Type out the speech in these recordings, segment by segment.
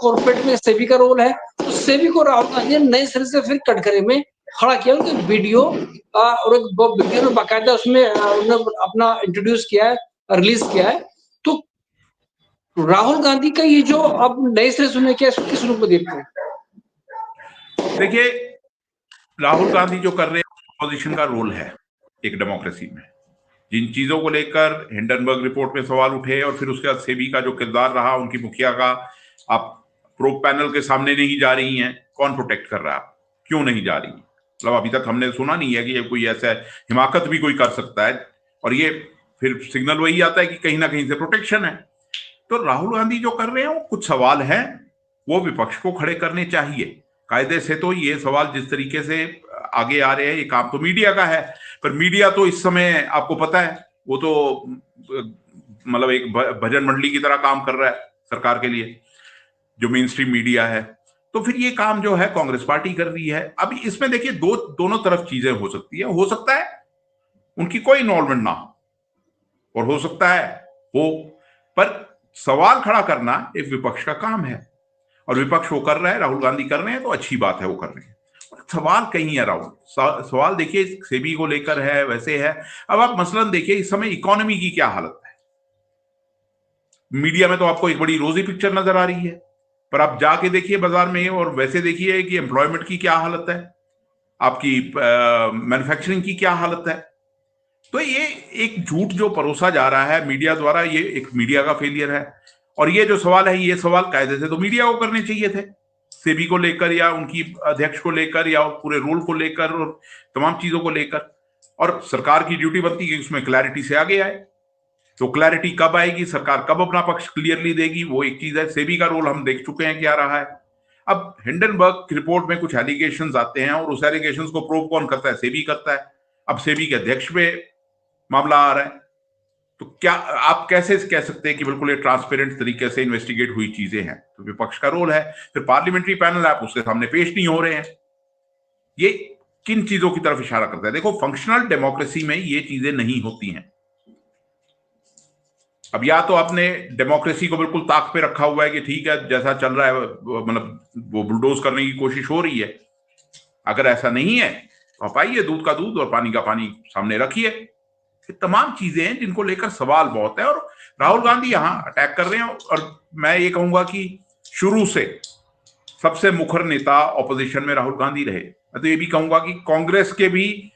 Corporate में सेबी का role है, तो सेबी को राहुल गांधी ने नए सिरे से फिर कटघरे में खड़ा किया। उनकी वीडियो और एक वीडियो में बाकायदा उसमें उन्होंने अपना इंट्रोड्यूस किया है, रिलीज किया है। तो राहुल गांधी का ये जो अब नए सिरे से किया, इसको किस रूप में देखते हैं? देखिए, राहुल गांधी जो कर रहे हैं अपोजिशन का रोल है एक डेमोक्रेसी में। जिन चीजों को लेकर हिंडनबर्ग रिपोर्ट में सवाल उठे और फिर उसके बाद सेबी का जो किरदार रहा उनकी मुखिया का, आप प्रोब पैनल के सामने नहीं जा रही हैं, कौन प्रोटेक्ट कर रहा है? क्यों नहीं जा रही? मतलब अभी तक हमने सुना नहीं है कि ये कोई ऐसा हिमाकत भी कोई कर सकता है, और ये फिर सिग्नल वही आता है कि कहीं ना कहीं से प्रोटेक्शन है। तो राहुल गांधी जो कर रहे हैं वो कुछ सवाल हैं, वो विपक्ष को खड़े करने चाहिए। कायदे से तो ये सवाल जिस तरीके से आगे आ रहे हैं, ये काम तो मीडिया का है, पर मीडिया तो इस समय आपको पता है वो तो मतलब एक भजन मंडली की तरह काम कर रहा है सरकार के लिए, जो मेन स्ट्रीम मीडिया है। तो फिर ये काम जो है कांग्रेस पार्टी कर रही है। अब इसमें देखिए दोनों तरफ चीजें हो सकती है। हो सकता है उनकी कोई इन्वॉल्वमेंट ना हो, और हो सकता है हो, पर सवाल खड़ा करना एक विपक्ष का काम है, और विपक्ष वो कर रहा है, राहुल गांधी कर रहे हैं, तो अच्छी बात है वो कर रहे हैं। सवाल कहीं है राहुल, सवाल देखिए सेबी को लेकर है, वैसे है। अब आप मसलन देखिए इस समय इकोनॉमी की क्या हालत है। मीडिया में तो आपको एक बड़ी रोजी पिक्चर नजर आ रही है, पर आप जाके देखिए बाजार में और वैसे देखिए कि एम्प्लॉयमेंट की क्या हालत है, आपकी मैन्युफैक्चरिंग की क्या हालत है। तो ये एक झूठ जो परोसा जा रहा है मीडिया द्वारा, ये एक मीडिया का फेलियर है। और ये जो सवाल है, ये सवाल कायदे से तो मीडिया को करने चाहिए थे, सेबी को लेकर या उनकी अध्यक्ष को लेकर या पूरे रोल को लेकर और तमाम चीजों को लेकर। और सरकार की ड्यूटी बनती है कि उसमें क्लैरिटी से आगे आए। तो क्लैरिटी कब आएगी, सरकार कब अपना पक्ष क्लियरली देगी, वो एक चीज है। सेबी का रोल हम देख चुके हैं क्या रहा है। अब हिंडनबर्ग रिपोर्ट में कुछ एलिगेशंस आते हैं, और उस एलिगेशंस को प्रूव कौन करता है? सेबी करता है। अब सेबी के अध्यक्ष पे मामला आ रहा है, तो क्या आप कैसे कह सकते हैं कि बिल्कुल ये ट्रांसपेरेंट तरीके से इन्वेस्टिगेट हुई चीजें हैं? तो विपक्ष का रोल है। फिर पार्लियामेंट्री पैनल आप उसके सामने पेश नहीं हो रहे हैं। ये किन चीजों की तरफ इशारा करता है? देखो, फंक्शनल डेमोक्रेसी में ये चीजें नहीं होती हैं। अब या तो आपने डेमोक्रेसी को बिल्कुल ताक पे रखा हुआ है कि ठीक है जैसा चल रहा है, मतलब वो बुलडोज करने की कोशिश हो रही है। अगर ऐसा नहीं है तो आप आइए, दूध का दूध और पानी का पानी सामने रखिए। तमाम चीजें हैं जिनको लेकर सवाल बहुत है, और राहुल गांधी यहां अटैक कर रहे हैं। और मैं ये कहूंगा कि शुरू से सबसे मुखर नेता ऑपोजिशन में राहुल गांधी रहे। मैं तो ये भी कहूंगा कि कांग्रेस के भी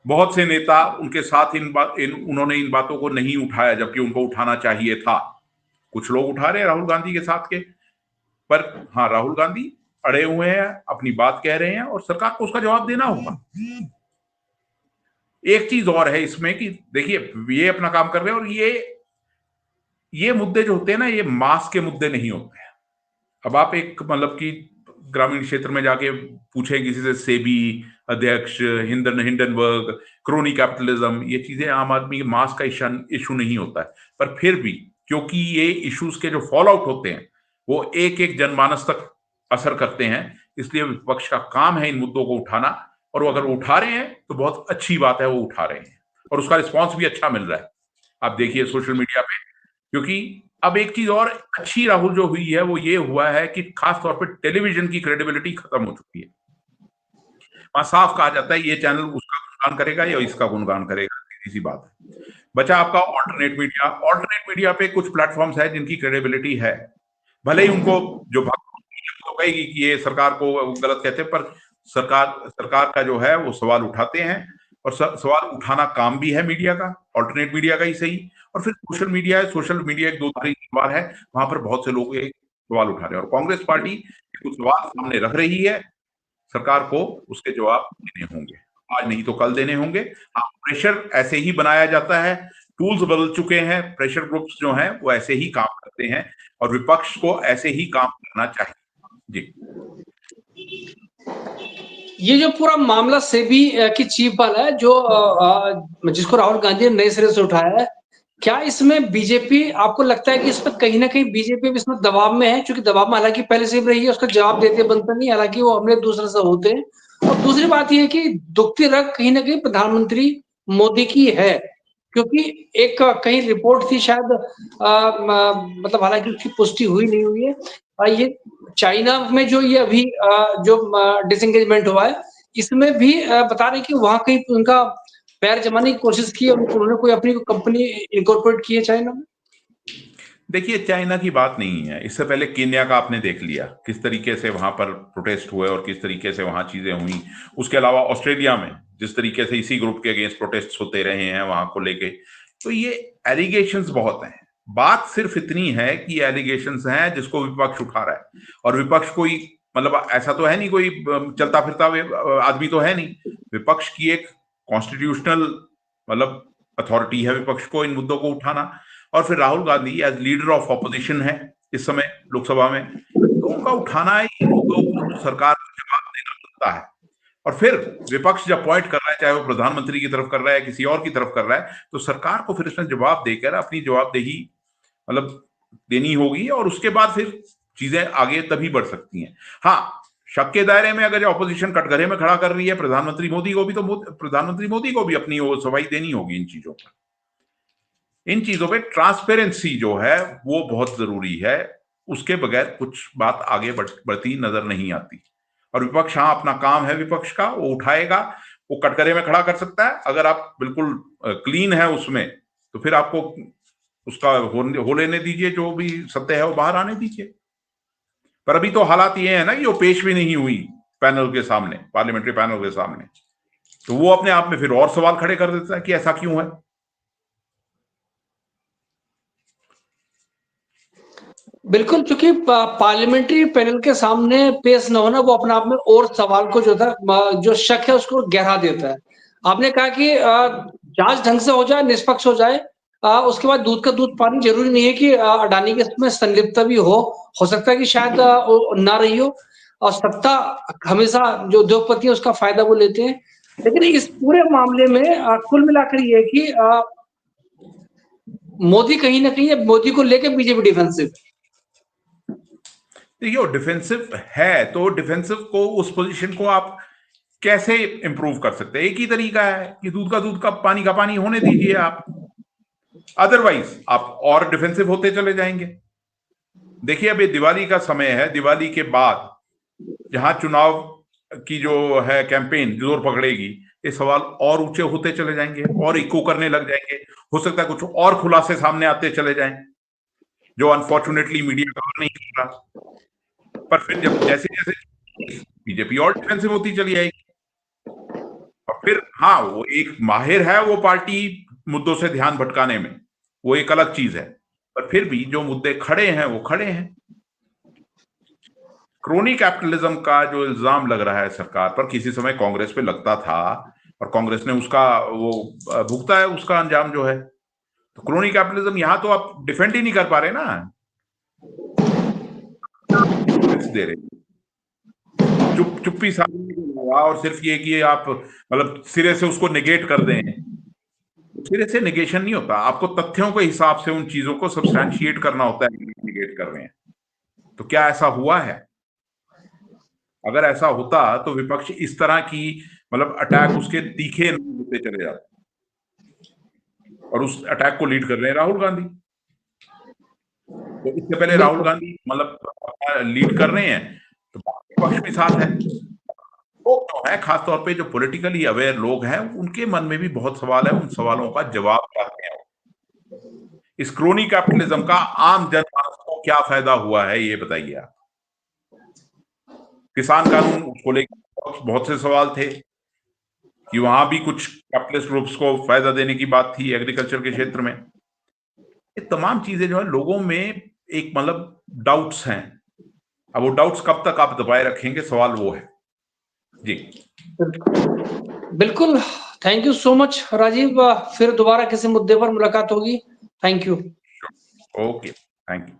बहुत से नेता उनके साथ उन्होंने इन बातों को नहीं उठाया, जबकि उनको उठाना चाहिए था। कुछ लोग उठा रहे हैं राहुल गांधी के साथ के, पर हाँ, राहुल गांधी अड़े हुए हैं, अपनी बात कह रहे हैं, और सरकार को उसका जवाब देना होगा। एक चीज और है इसमें कि देखिए, ये अपना काम कर रहे हैं, और ये मुद्दे जो होते हैं ना, ये मास के मुद्दे नहीं होते हैं। अब आप एक मतलब कि ग्रामीण क्षेत्र में जाके पूछें किसी से, सेबी अध्यक्ष, हिंडनबर्ग, क्रोनी कैपिटलिज्म, ये चीजें आम आदमी के मास का इशू नहीं होता है। पर फिर भी क्योंकि ये इश्यूज के जो फॉल आउट होते हैं वो एक एक जनमानस तक असर करते हैं, इसलिए विपक्ष का काम है इन मुद्दों को उठाना। और वो अगर वो उठा रहे हैं तो बहुत अच्छी बात है, वो उठा रहे हैं, और उसका रिस्पॉन्स भी अच्छा मिल रहा है। आप देखिए सोशल मीडिया पे। क्योंकि अब एक चीज और अच्छी राहुल जो हुई है वो ये हुआ है कि खास तौर पे टेलीविजन की क्रेडिबिलिटी खत्म हो चुकी है। वहां साफ कहा जाता है ये चैनल उसका गुणगान करेगा या इसका गुणगान करेगा, सीधी सी बात है। बचा आपका ऑल्टरनेट मीडिया। ऑल्टरनेट मीडिया पे कुछ प्लेटफॉर्म्स है जिनकी क्रेडिबिलिटी है, भले ही उनको जो तो कहेगी कि ये सरकार को गलत कहते हैं, पर सरकार का जो है वो सवाल उठाते हैं, और सवाल उठाना काम भी है मीडिया का, ऑल्टरनेट मीडिया का ही सही। और फिर सोशल मीडिया है, सोशल मीडिया एक दो बार है, वहां पर बहुत से लोग एक सवाल उठा रहे हैं, और कांग्रेस पार्टी कुछ सवाल सामने रख रही है, सरकार को उसके जवाब देने होंगे। आज नहीं तो कल देने होंगे। हाँ, प्रेशर ऐसे ही बनाया जाता है, टूल्स बदल चुके हैं, प्रेशर ग्रुप्स जो हैं वो ऐसे ही काम करते हैं, और विपक्ष को ऐसे ही काम करना चाहिए। जी, ये जो पूरा मामला सेबी की चीफ वाला है, जो जिसको राहुल गांधी ने नए सिरे से उठाया है, क्या इसमें बीजेपी, आपको लगता है कि इस पर कहीं ना कहीं बीजेपी भी इसमें दबाव में है? क्योंकि दबाव में हालांकि पहले से भी रही है, उसका जवाब देते बनता नहीं, हालांकि वो हमले दूसरे से होते हैं। और दूसरी बात यह है कि दुखती रग कहीं ना कहीं प्रधानमंत्री मोदी की है, क्योंकि एक कहीं रिपोर्ट थी शायद मतलब हालाँकि उसकी पुष्टि हुई नहीं हुई है। ये चाइना में जो ये अभी जो डिसएंगेजमेंट हुआ है, इसमें भी बता रहे हैं कि वहाँ कहीं उनका पैर जमाने की कोशिश की है, उन्होंने कोई अपनी कंपनी इनकॉर्पोरेट की है चाइना में? देखिए, चाइना की बात नहीं है। इससे पहले केन्या का आपने देख लिया, किस तरीके से वहां पर प्रोटेस्ट हुए और किस तरीके से वहां चीजें हुई। उसके अलावा ऑस्ट्रेलिया में जिस तरीके से इसी ग्रुप के अगेंस्ट प्रोटेस्ट होते रहे हैं वहां को लेके, तो ये एलिगेशंस बहुत हैं। बात सिर्फ इतनी है कि एलिगेशंस हैं जिसको विपक्ष उठा रहा है, और विपक्ष कोई मतलब ऐसा तो है नहीं, कोई चलता फिरता आदमी तो है नहीं। विपक्ष की एक कॉन्स्टिट्यूशनल मतलब अथॉरिटी है विपक्ष को इन मुद्दों को उठाना। और फिर Rahul Gandhi as leader of opposition है इस समय लोकसभा में, तो उनका उठाना इन मुद्दों को सरकार को जवाब देना बनता है। और फिर विपक्ष जब पॉइंट कर रहा है, चाहे वो प्रधानमंत्री की तरफ कर रहा है किसी और की तरफ कर रहा है, तो सरकार को फिर इसमें जवाब देकर अपनी जवाबदेही मतलब देनी होगी, और उसके बाद फिर चीजें आगे तभी बढ़ सकती हैं। हाँ, शक के दायरे में अगर ऑपोजिशन कटघरे में खड़ा कर रही है प्रधानमंत्री मोदी को भी, तो प्रधानमंत्री मोदी को भी अपनी वो सफाई देनी होगी इन चीजों पर। इन चीजों पे ट्रांसपेरेंसी जो है वो बहुत जरूरी है, उसके बगैर कुछ बात आगे बढ़ती नजर नहीं आती। और विपक्ष, हाँ, अपना काम है विपक्ष का, वो उठाएगा, वो कटघरे में खड़ा कर सकता है। अगर आप बिल्कुल क्लीन है उसमें, तो फिर आपको उसका हो लेने दीजिए, जो भी सत्य है वो बाहर आने दीजिए। पर अभी तो हालात ये है ना कि वो पेश भी नहीं हुई पैनल के सामने, पार्लियामेंट्री पैनल के सामने, तो वो अपने आप में फिर और सवाल खड़े कर देता है कि ऐसा क्यों है। बिल्कुल, चूँकि पार्लियामेंट्री पैनल के सामने पेश न होना, वो अपने आप में और सवाल को जो था जो शक है उसको गहरा देता है। आपने कहा कि जाँच ढंग से हो जाए, निष्पक्ष हो जाए, उसके बाद दूध का दूध पानी, ज़रूरी नहीं है कि अडानी के इसमें संलिप्तता भी हो सकता है कि शायद वो ना रही हो, और सत्ता हमेशा जो उद्योगपति है उसका फ़ायदा वो लेते हैं। लेकिन इस पूरे मामले में कुल मिलाकर ये है कि मोदी कहीं न कहीं, मोदी को लेके बीजेपी डिफेंसिव है। देखिए, वो डिफेंसिव है, तो डिफेंसिव को, उस पोजीशन को आप कैसे इंप्रूव कर सकते हैं? एक ही तरीका है कि दूध का दूध का पानी होने दीजिए आप। अदरवाइज आप और डिफेंसिव होते चले जाएंगे। देखिए, अब ये दिवाली का समय है, दिवाली के बाद जहां चुनाव की जो है कैंपेन जोर पकड़ेगी, ये सवाल और ऊंचे होते चले जाएंगे और इको करने लग जाएंगे। हो सकता है कुछ और खुलासे सामने आते चले जाएं जो अनफॉर्चुनेटली मीडिया कवर नहीं कर रहा। पर फिर जब जैसे जैसे बीजेपी और डिफेंसिव होती चली जाएगी, और फिर हाँ, वो एक माहिर है वो पार्टी मुद्दों से ध्यान भटकाने में, वो एक अलग चीज है। पर फिर भी जो मुद्दे खड़े हैं वो खड़े हैं। क्रोनी कैपिटलिज्म का जो इल्जाम लग रहा है सरकार पर, किसी समय कांग्रेस पे लगता था और कांग्रेस ने उसका वो भुगता है, उसका अंजाम जो है। तो क्रोनी कैपिटलिज्म यहां तो आप डिफेंड ही नहीं कर पा रहे ना, दे रहे चुप्पी साधने के अलावा, और सिर्फ ये कि आप मतलब सिरे से उसको नेगेट कर दें। सिरे से नेगेशन नहीं होता, आपको तथ्यों के हिसाब से उन चीजों को सब्सटैंशिएट करना होता है, नेगेट कर रहे हैं। तो क्या ऐसा हुआ है? अगर ऐसा होता तो विपक्ष इस तरह की मतलब अटैक उसके तीखे होते चले जाते, और उस अटैक को लीड कर रहे हैं राहुल गांधी। तो इससे पहले राहुल बिल्कुल। गांधी मतलब लीड कर रहे हैं, तो विपक्ष भी साथ है। लोग जो है, खासतौर पे जो पॉलिटिकली अवेयर लोग हैं, उनके मन में भी बहुत सवाल है, उन सवालों का जवाब चाहते हैं। इस क्रोनी कैपिटलिज्म का आम जनमानस को क्या फायदा हुआ है, ये बताइए आप। किसान कानून, उसको लेकर बहुत से सवाल थे कि वहां भी कुछ कैपिटलिस्ट ग्रुप्स को फायदा देने की बात थी एग्रीकल्चर के क्षेत्र में। ये तमाम चीजें जो है लोगों में एक मतलब डाउट्स हैं। अब वो डाउट्स कब तक आप दबाए रखेंगे, सवाल वो है जी। बिल्कुल, thank you so much Rajiv. फिर दोबारा किसी मुद्दे पर मुलाकात होगी। Thank you. Okay, thank you.